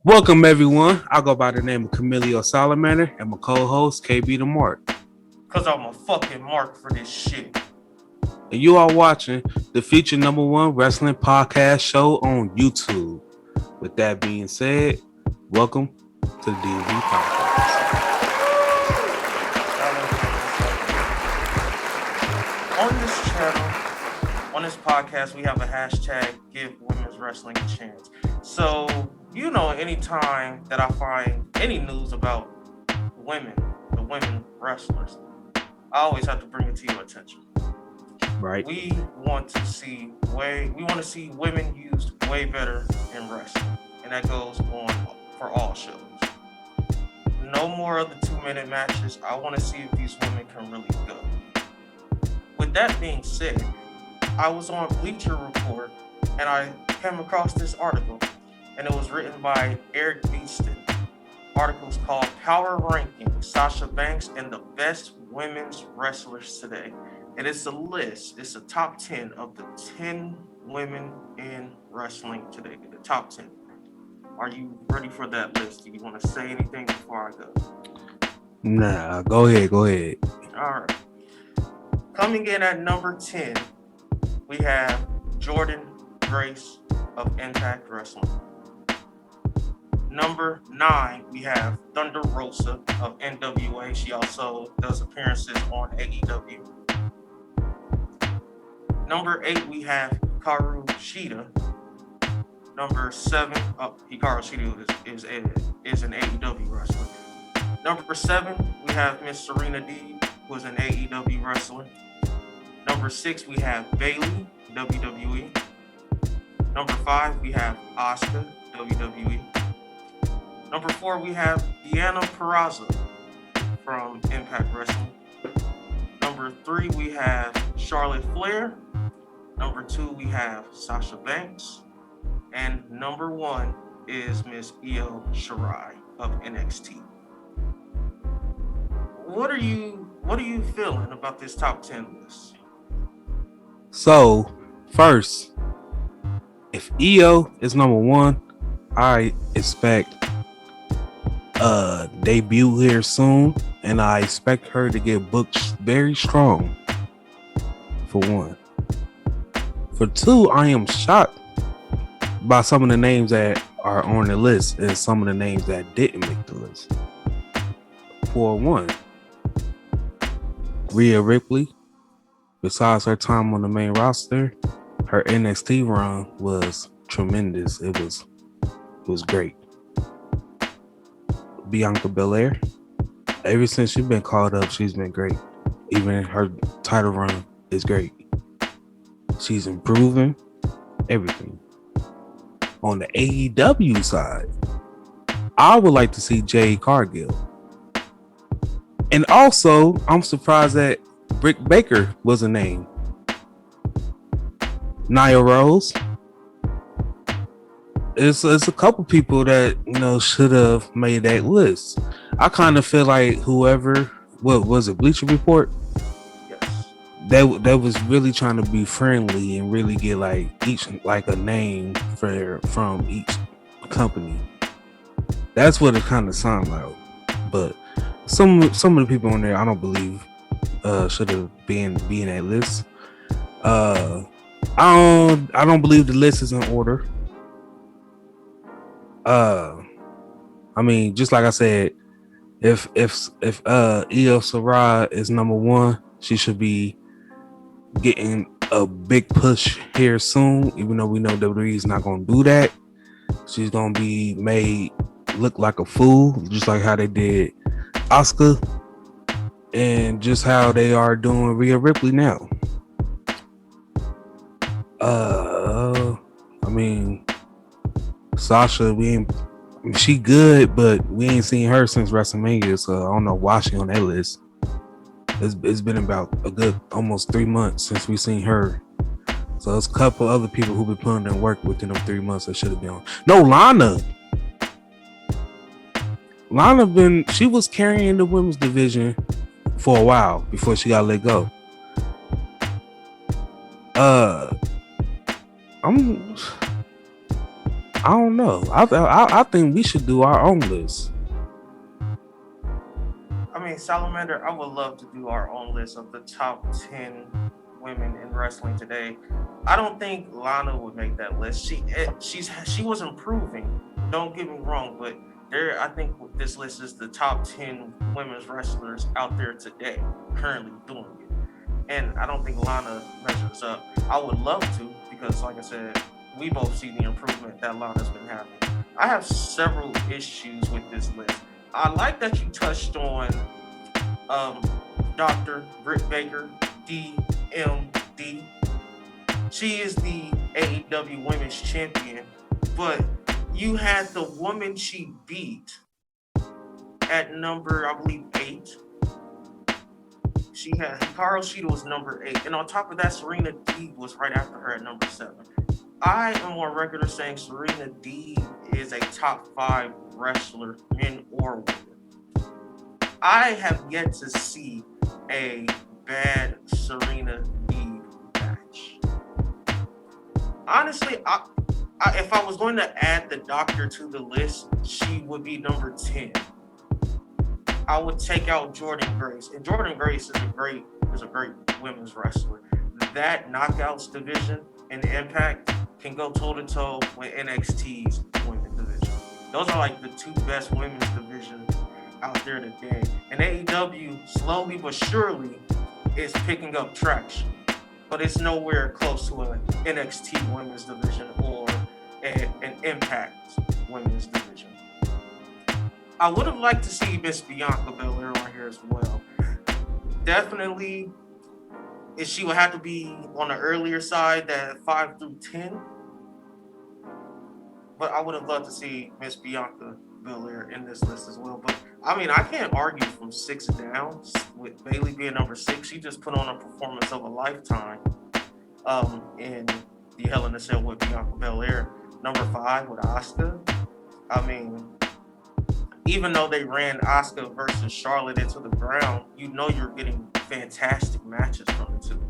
Welcome everyone. I go by the name of Camilio Salamander and my co-host KB the Mark. Cause I'm a fucking mark for this shit. And you are watching the feature number one wrestling podcast show on YouTube. With that being said, welcome to the DV podcast. On this channel, on this podcast, we have a hashtag Give Women's Wrestling a Chance. So, anytime that I find any news about the women wrestlers, I always have to bring it to your attention. Right. We want to see women used way better in wrestling, and that goes on for all shows. No more of the 2-minute matches. I want to see if these women can really go. With that being said, I was on Bleacher Report and I came across this article, and it was written by Eric Beeston. Article's called Power Ranking Sasha Banks and the Best Women's Wrestlers Today. And it's a list, it's a top 10 of the 10 women in wrestling today, the top 10. Are you ready for that list? Do you want to say anything before I go? Nah, go ahead. All right. Coming in at number 10, we have Jordan Grace of Impact Wrestling. Number 9, we have Thunder Rosa of NWA. She also does appearances on AEW. Number 8, we have Hikaru Shida. Number 7, Hikaru Shida is an AEW wrestler. Number 7, we have Miss Serena Deeb, who is an AEW wrestler. Number 6, we have Bayley, WWE. Number 5, we have Asuka, WWE. Number 4, we have Deanna Purrazzo from Impact Wrestling. Number 3, we have Charlotte Flair. Number 2, we have Sasha Banks. And number 1 is Miss Io Shirai of NXT. What are you feeling about this top 10 list? So, first, if Io is number 1, I expect debut here soon, and I expect her to get booked very strong. For 1. For 2, I am shocked by some of the names that are on the list and some of the names that didn't make the list. For 1, Rhea Ripley, besides her time on the main roster, her NXT run was tremendous. It was great. Bianca Belair, ever since she's been called up, she's been great. Even her title run is great. She's improving everything. On the AEW side, I would like to see Jade Cargill. And also, I'm surprised that Britt Baker was a name. Nia Rose. It's a couple people that should have made that list. I kind of feel like whoever, what was it, Bleacher Report? Yes. That was really trying to be friendly and really get each a name from each company. That's what it kind of sounded like. But some of the people on there, I don't believe should have been that list. I don't believe the list is in order. I mean, just like I said, if Io Shirai is number 1, she should be getting a big push here soon. Even though we know WWE is not going to do that, she's going to be made look like a fool, just like how they did Asuka, and just how they are doing Rhea Ripley now. I mean, Sasha, she good, but we ain't seen her since WrestleMania, so I don't know why she on that list. It's been about a good almost 3 months since we seen her. So there's a couple other people who been putting in work within them 3 months that should have been on. No, Lana. She was carrying the women's division for a while before she got let go. I don't know. I think we should do our own list. I mean, Salamander, I would love to do our own list of the top 10 women in wrestling today. I don't think Lana would make that list. She was improving. Don't get me wrong, but I think this list is the top 10 women's wrestlers out there today currently doing it. And I don't think Lana measures up. I would love to because, like I said, we both see the improvement that Lana's been having. I have several issues with this list. I like that you touched on um, Dr. Britt Baker, DMD. She is the AEW Women's Champion, but you had the woman she beat at number, I believe, 8. She had Carl Sheeta was number 8, and on top of that, Serena Deeb was right after her at number 7. I am on record of saying Serena Deeb is a top 5 wrestler, men or women. I have yet to see a bad Serena Deeb match. Honestly, if I was going to add the Doctor to the list, she would be number 10. I would take out Jordan Grace, and Jordan Grace is a great women's wrestler. That Knockouts division in Impact can go toe to toe with NXT's women's division. Those are like the two best women's divisions out there today. And AEW slowly but surely is picking up traction, but it's nowhere close to an NXT women's division or an Impact women's division. I would have liked to see Miss Bianca Belair on here as well. Definitely, she would have to be on the earlier side, that 5 through 10. But I would have loved to see Miss Bianca Belair in this list as well. But I mean, I can't argue from 6 down with Bayley being number 6. She just put on a performance of a lifetime in the Hell in a Cell with Bianca Belair. Number 5 with Asuka. I mean, even though they ran Asuka versus Charlotte into the ground, you know you're getting fantastic matches from the two.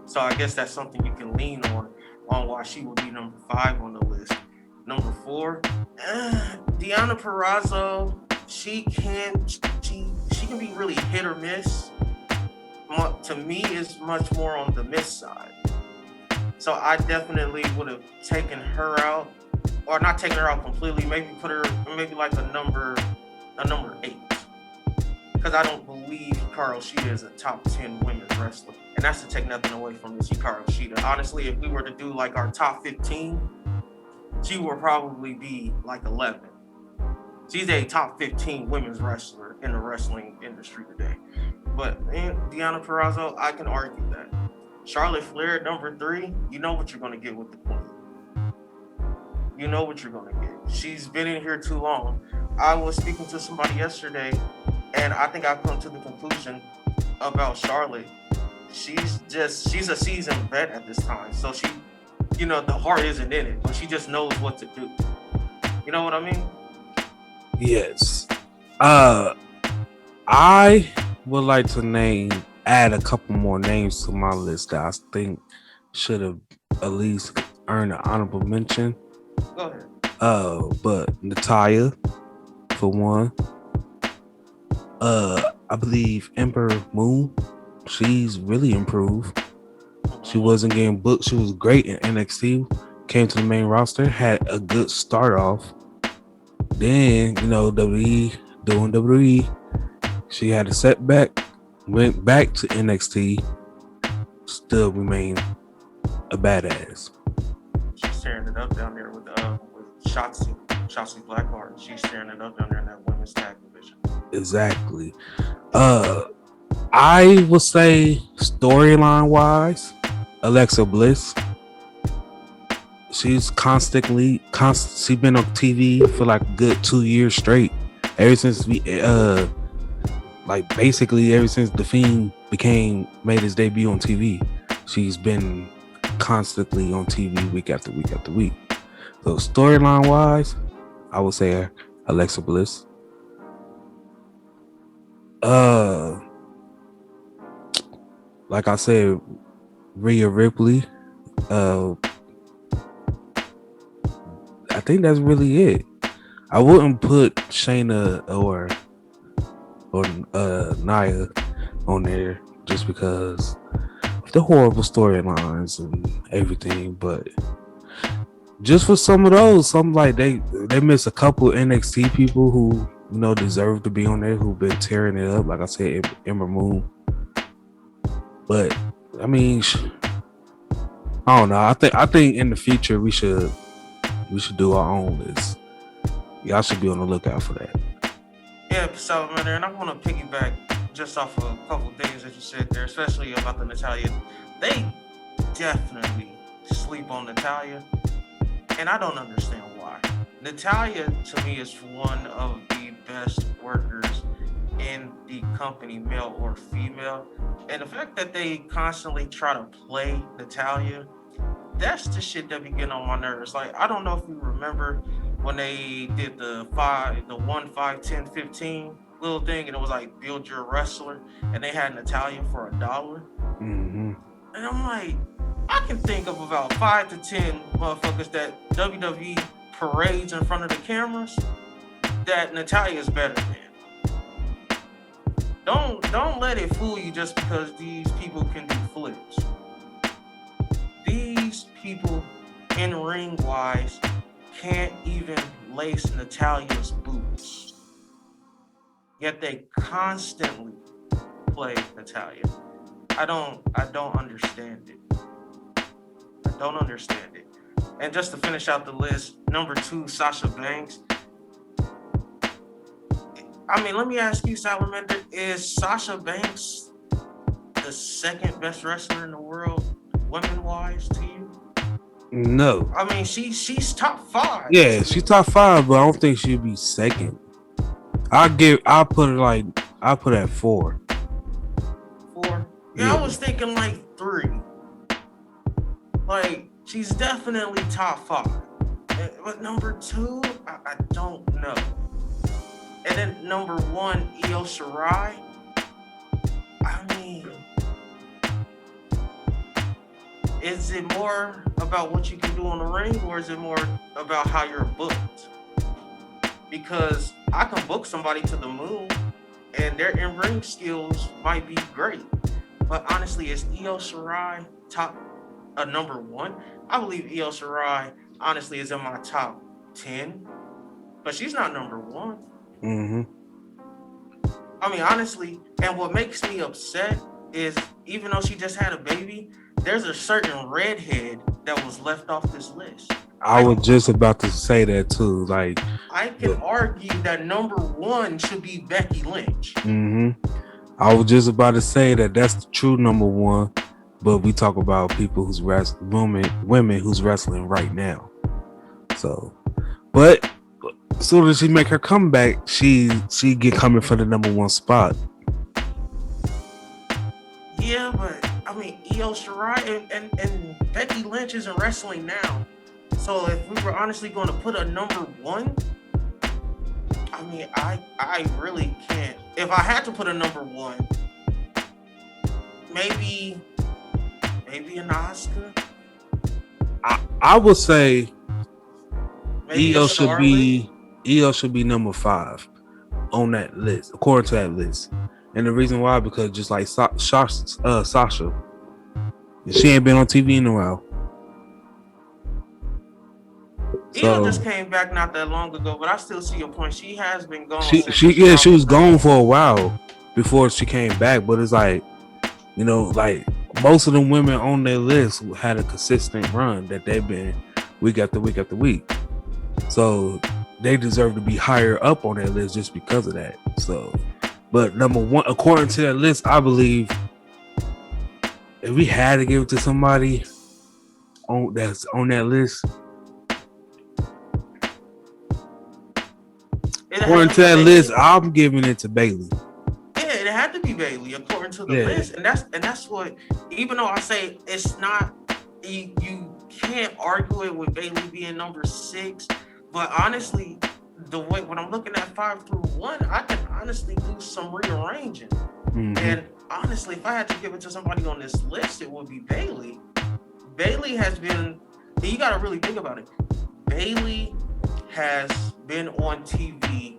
So I guess that's something you can lean on why she will be number 5 on the list. Number 4, Deonna Purrazzo. She can be really hit or miss. To me, is much more on the miss side. So I definitely would have taken her out, or not taken her out completely. Maybe put her like a number 8, because I don't believe Carl Sheeta is a top 10 women's wrestler, and that's to take nothing away from Missy Carl Sheeta. Honestly, if we were to do like our top 15, she would probably be like 11. She's a top 15 women's wrestler in the wrestling industry today. But Deonna Purrazzo, I can argue that. Charlotte Flair, number 3, you know what you're going to get with the queen. You know what you're going to get. She's been in here too long. I was speaking to somebody yesterday, and I think I've come to the conclusion about Charlotte. She's a seasoned vet at this time. So she, the heart isn't in it, but she just knows what to do. You know what I mean? Yes. I would like to add a couple more names to my list that I think should have at least earned an honorable mention. Go ahead. But Natalya, for one. I believe Ember Moon. She's really improved. She wasn't getting booked. She was great in NXT. Came to the main roster, had a good start off. Then, WWE doing WWE. She had a setback, went back to NXT, still remained a badass. She's tearing it up down there with Shotzi Blackheart. She's tearing it up down there in that women's tag division. Exactly. I will say storyline wise, Alexa Bliss. She's constantly been on TV for like a good 2 years straight. Ever since ever since The Fiend made his debut on TV, she's been constantly on TV week after week after week. So storyline wise, I would say Alexa Bliss. Like I said, Rhea Ripley. I think that's really it. I wouldn't put Shayna or Nia on there just because of the horrible storylines and everything, but just for some of those, some like they miss a couple NXT people who deserve to be on there, who've been tearing it up. Like I said, Ember Moon. But I mean, I don't know. I think in the future we should do our own list. Y'all should be on the lookout for that. Yeah, Salamander, and I want to piggyback just off of a couple things that you said there, especially about the Natalya. They definitely sleep on Natalya, and I don't understand why. Natalya, to me, is one of the best workers in the company, male or female. And the fact that they constantly try to play Natalya, that's the shit that be getting on my nerves. Like, I don't know if you remember when they did the 1, 5, 10, 15 little thing, and it was like build your wrestler, and they had Natalya for $1. Mm-hmm. And I'm like, I can think of about 5 to 10 motherfuckers that WWE parades in front of the cameras that Natalya is better than. Don't let it fool you just because these people can do flips. These people in ring wise can't even lace Natalya's boots. Yet they constantly play Natalya. I don't understand it. I don't understand it. And just to finish out the list, number 2, Sasha Banks. I mean, let me ask you, Salamander, is Sasha Banks the second best wrestler in the world, women-wise, to you? No. I mean, she's top 5. Yeah, she's top 5, but I don't think she'd be second. I'll put her at 4. 4? Yeah, I was thinking like 3. Like, she's definitely top 5. But number 2, I don't know. And then number 1, Io Shirai. I mean, is it more about what you can do on the ring, or is it more about how you're booked? Because I can book somebody to the moon, and their in-ring skills might be great. But honestly, is Io Shirai top number 1? I believe Io Shirai, honestly, is in my top 10. But she's not number 1. Mm-hmm. I mean, honestly, and what makes me upset is even though she just had a baby, there's a certain redhead that was left off this list. I was just about to say that too. Like, I can argue that number 1 should be Becky Lynch. Mm-hmm. I was just about to say that that's the true number 1, but we talk about people who's women who's wrestling right now. So, but as soon as she make her comeback, she get coming for the number 1 spot. Yeah, but I mean, Io Shirai and Becky Lynch isn't wrestling now. So if we were honestly going to put a number 1, I mean, I really can't. If I had to put a number 1, maybe an Asuka. I would say Maybe Io should be number 5 on that list, according to that list. And the reason why, because just like Sasha, she ain't been on TV in a while. Io just came back not that long ago, but I still see your point. She has been gone. She was gone for a while before she came back, but it's like, like most of the women on their list had a consistent run that they've been week after week after week. So they deserve to be higher up on that list just because of that. So, but number 1, according to that list, I believe if we had to give it to somebody that's on that list, according to that list, I'm giving it to Bayley. Yeah, it had to be Bayley according to the list, and that's what. Even though I say it's not, you can't argue it with Bayley being number 6. But honestly, the way when I'm looking at 5 through 1, I can honestly do some rearranging. Mm-hmm. And honestly, if I had to give it to somebody on this list, it would be Bayley. Bayley has been. You got to really think about it. Bayley has been on TV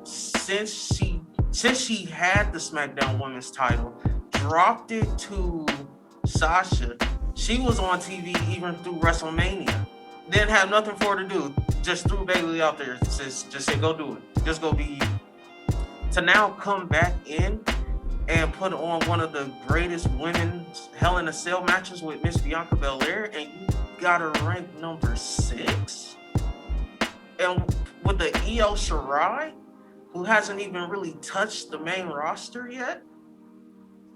since she had the SmackDown Women's title, dropped it to Sasha. She was on TV even through WrestleMania. Didn't have nothing for her to do. Just threw Bayley out there. Just said, go do it. Just go be you. To now come back in and put on one of the greatest women's Hell in a Cell matches with Miss Bianca Belair, and you got her ranked number 6? And with the Io Shirai, who hasn't even really touched the main roster yet,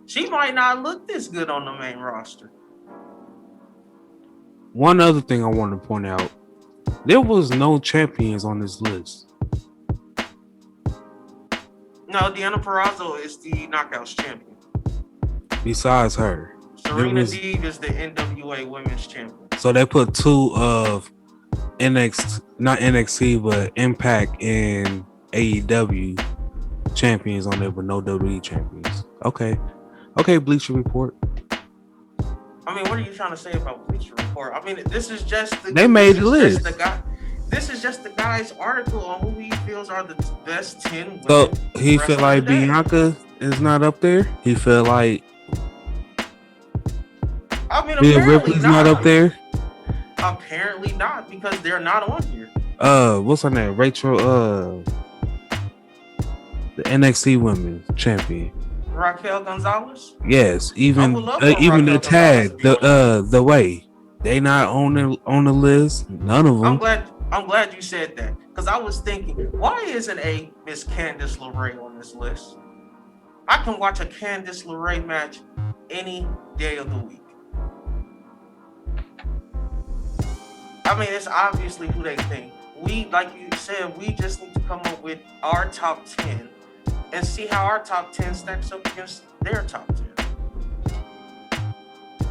she might not look this good on the main roster. One other thing I want to point out, there was no champions on this list. No, Deonna Purrazzo is the Knockouts champion. Besides her, Serena Deeb is the NWA Women's Champion. So they put 2 of not NXT, but Impact and AEW champions on there, but no WWE champions. Okay, Bleacher Report. I mean, what are you trying to say about Bleacher Report? I mean, this is just they made the list. This is just the guy's article on who he feels are the best 10 women. So he feel like Bianca is not up there. He feel like Ripley's not up there. Apparently not, because they're not on here. What's her name? Rachel. The NXT Women's Champion. Raquel Gonzalez. Yes, even the tag, the way they not on the list. None of them. I'm glad you said that, because I was thinking, why isn't a Miss Candice LeRae on this list? I can watch a Candice LeRae match any day of the week. I mean, it's obviously who they think. We, like you said, we just need to come up with our top 10 and see how our top 10 stacks up against their top 10.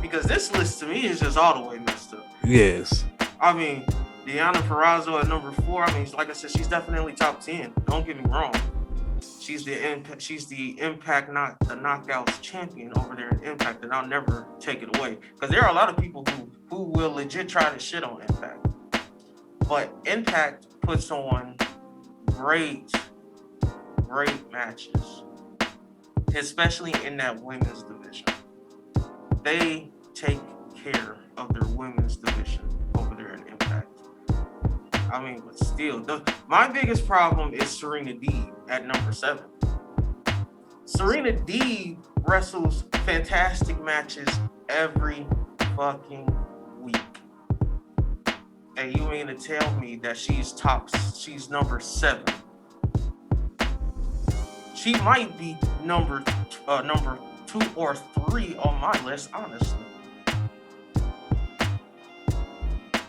Because this list to me is just all the way messed up. Yes. I mean, Deonna Purrazzo at number 4. I mean, like I said, she's definitely top 10. Don't get me wrong. She's the Impact, not the Knockouts champion over there in Impact, and I'll never take it away. Because there are a lot of people who will legit try to shit on Impact. But Impact puts on great matches, especially in that women's division. They take care of their women's division over there in Impact. I mean, but still, my biggest problem is Serena Deeb at number 7. Serena Deeb wrestles fantastic matches every fucking week. And you mean to tell me that she's number 7? She might be number 2 or 3 on my list, honestly.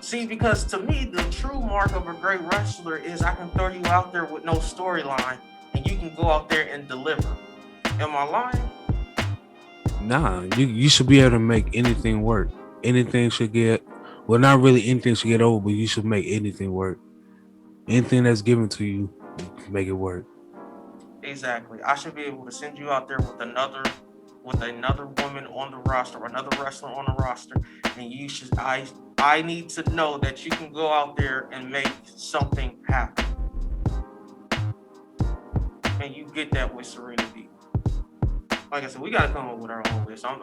See, because to me, the true mark of a great wrestler is I can throw you out there with no storyline and you can go out there and deliver. Am I lying? Nah, you should be able to make anything work. Anything should get, well, not really anything should get over, but you should make anything work. Anything that's given to you, make it work. Exactly. I should be able to send you out there with another woman on the roster, or another wrestler on the roster, and I need to know that you can go out there and make something happen. And you get that with Serena Deeb. Like I said, we gotta come up with our own list. I'm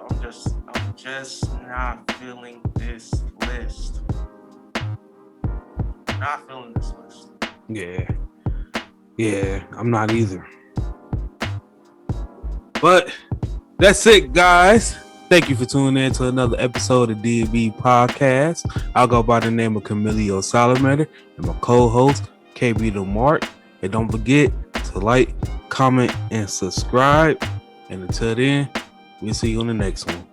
just not feeling this list. Not feeling this list. Yeah, I'm not either. But that's it, guys. Thank you for tuning in to another episode of DB Podcast. I'll go by the name of Camilio Salamander and my co-host, KB the Mark. And don't forget to like, comment, and subscribe. And until then, we'll see you on the next one.